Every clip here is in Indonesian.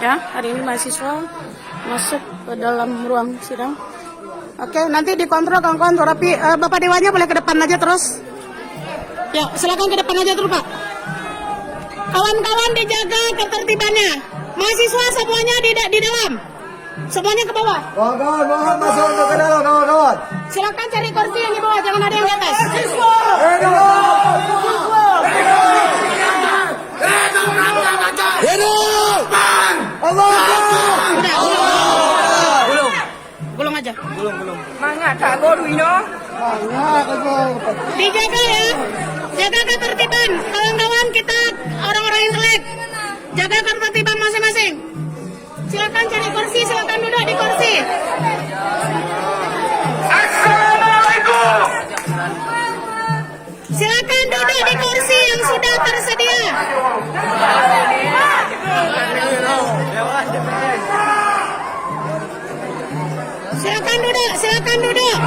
Ya, hari ini mahasiswa masuk ke dalam ruang sidang. Oke, nanti dikontrol kawan-kawan rapi. Bapak Dewanya boleh ke depan aja terus. Ya, silakan ke depan aja terus, Pak. Kawan-kawan dijaga ketertibannya. Mahasiswa semuanya di dalam. Semuanya ke bawah. Kawan-kawan, mohon masuk ke dalam, kawan-kawan. Silakan cari kursi yang di bawah, jangan ada yang di atas. Belum aja. Belum. Mangga tak bodoh ini. Dijaga ya. Jaga ketertiban. Kawan-kawan kita orang-orang intelek. Jaga ketertiban masing-masing. Silakan cari kursi, silakan duduk di kursi. Assalamualaikum. Silakan duduk di kursi yang sudah tersedia. Silakan duduk, silakan duduk.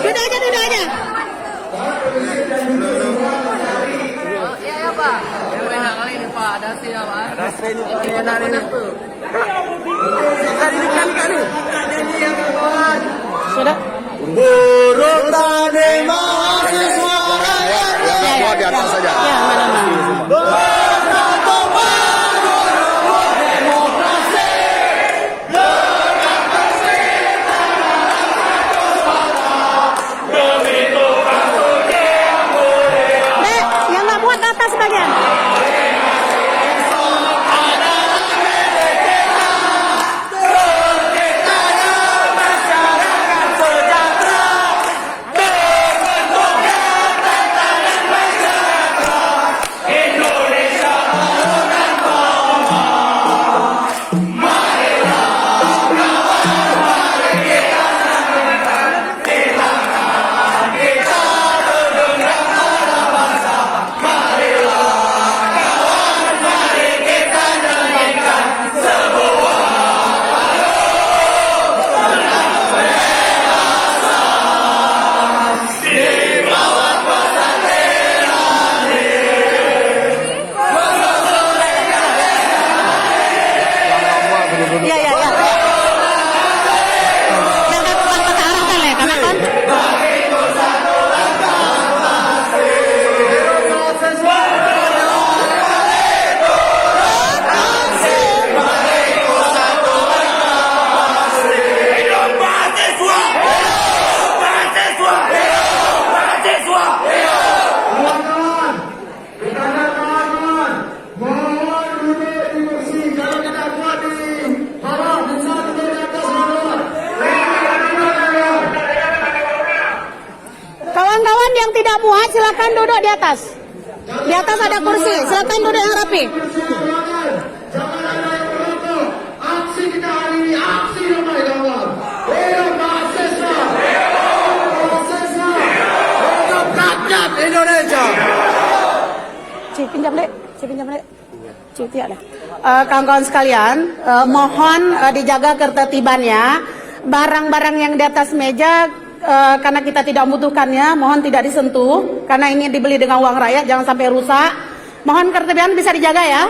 Duduk aja, duduk aja. Iya Pak. Yang kali ini Pak ada siapa? Ada ini Pak. Ini Sudah. Burung tani mahasiswa. Ya, di atas saja. Ya, mana-mana. Yang nggak muat ke atas sebagian. Ya. Jangan ke arah kan ya, karena kan. Kawan-kawan yang tidak muat silakan duduk di atas. Di atas ada kursi, silakan duduk yang rapi. Aksi kita hari ini, aksi damai kawan. Hidup mahasiswa. Hidup rakyat Indonesia. Pinjam dek. Tiap deh. Kawan-kawan sekalian, mohon dijaga ketertibannya. Barang-barang yang di atas meja karena kita tidak membutuhkannya, mohon tidak disentuh karena ini dibeli dengan uang rakyat, jangan sampai rusak. Mohon ketertiban bisa dijaga ya.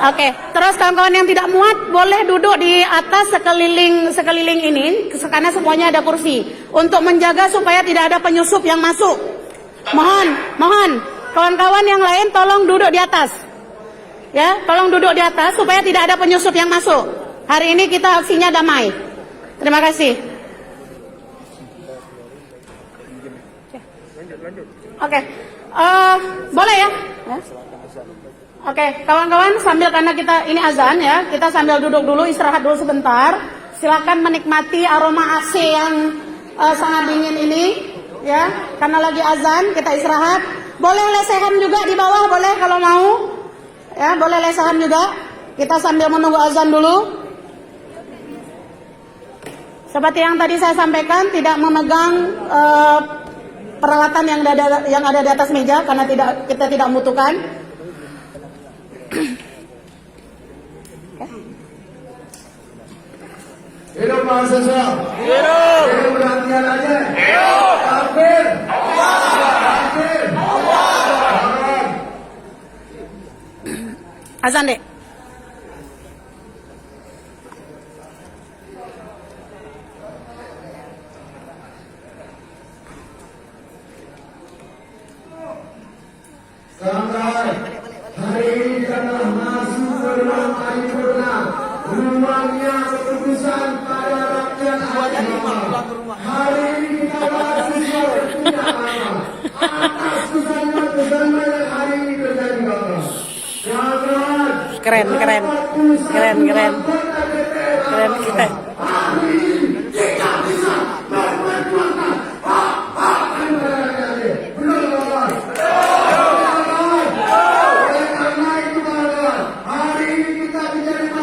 Oke, terus kawan-kawan yang tidak muat boleh duduk di atas sekeliling ini karena semuanya ada kursi untuk menjaga supaya tidak ada penyusup yang masuk. Mohon kawan-kawan yang lain tolong duduk di atas. Ya, tolong duduk di atas supaya tidak ada penyusup yang masuk. Hari ini kita aksinya damai. Terima kasih. Oke, boleh ya? Oke, kawan-kawan sambil karena kita ini azan ya, kita sambil duduk dulu, istirahat dulu sebentar. Silakan menikmati aroma AC yang sangat dingin ini, ya. Karena lagi azan, kita istirahat. Boleh lesehan juga di bawah, boleh kalau mau. Ya, boleh lesehan juga. Kita sambil menunggu azan dulu. Seperti yang tadi saya sampaikan, tidak memegang peralatan yang ada di atas meja karena kita tidak membutuhkan. Hidup mahasiswa. Hidup. Hidup perhatian aja. Hidup. Takbir. Takbir. Azan dek. Kawan-kawan, hari ini telah masuk ke dalam paripurna. Rumahnya keputusan pada rakyat Aceh. Hari ini kita masuk ke atas kesan-kesan yang hari ini terjadi, kawan. Kawan-kawan, Keren, keren. Keren, keren. Keren, keren.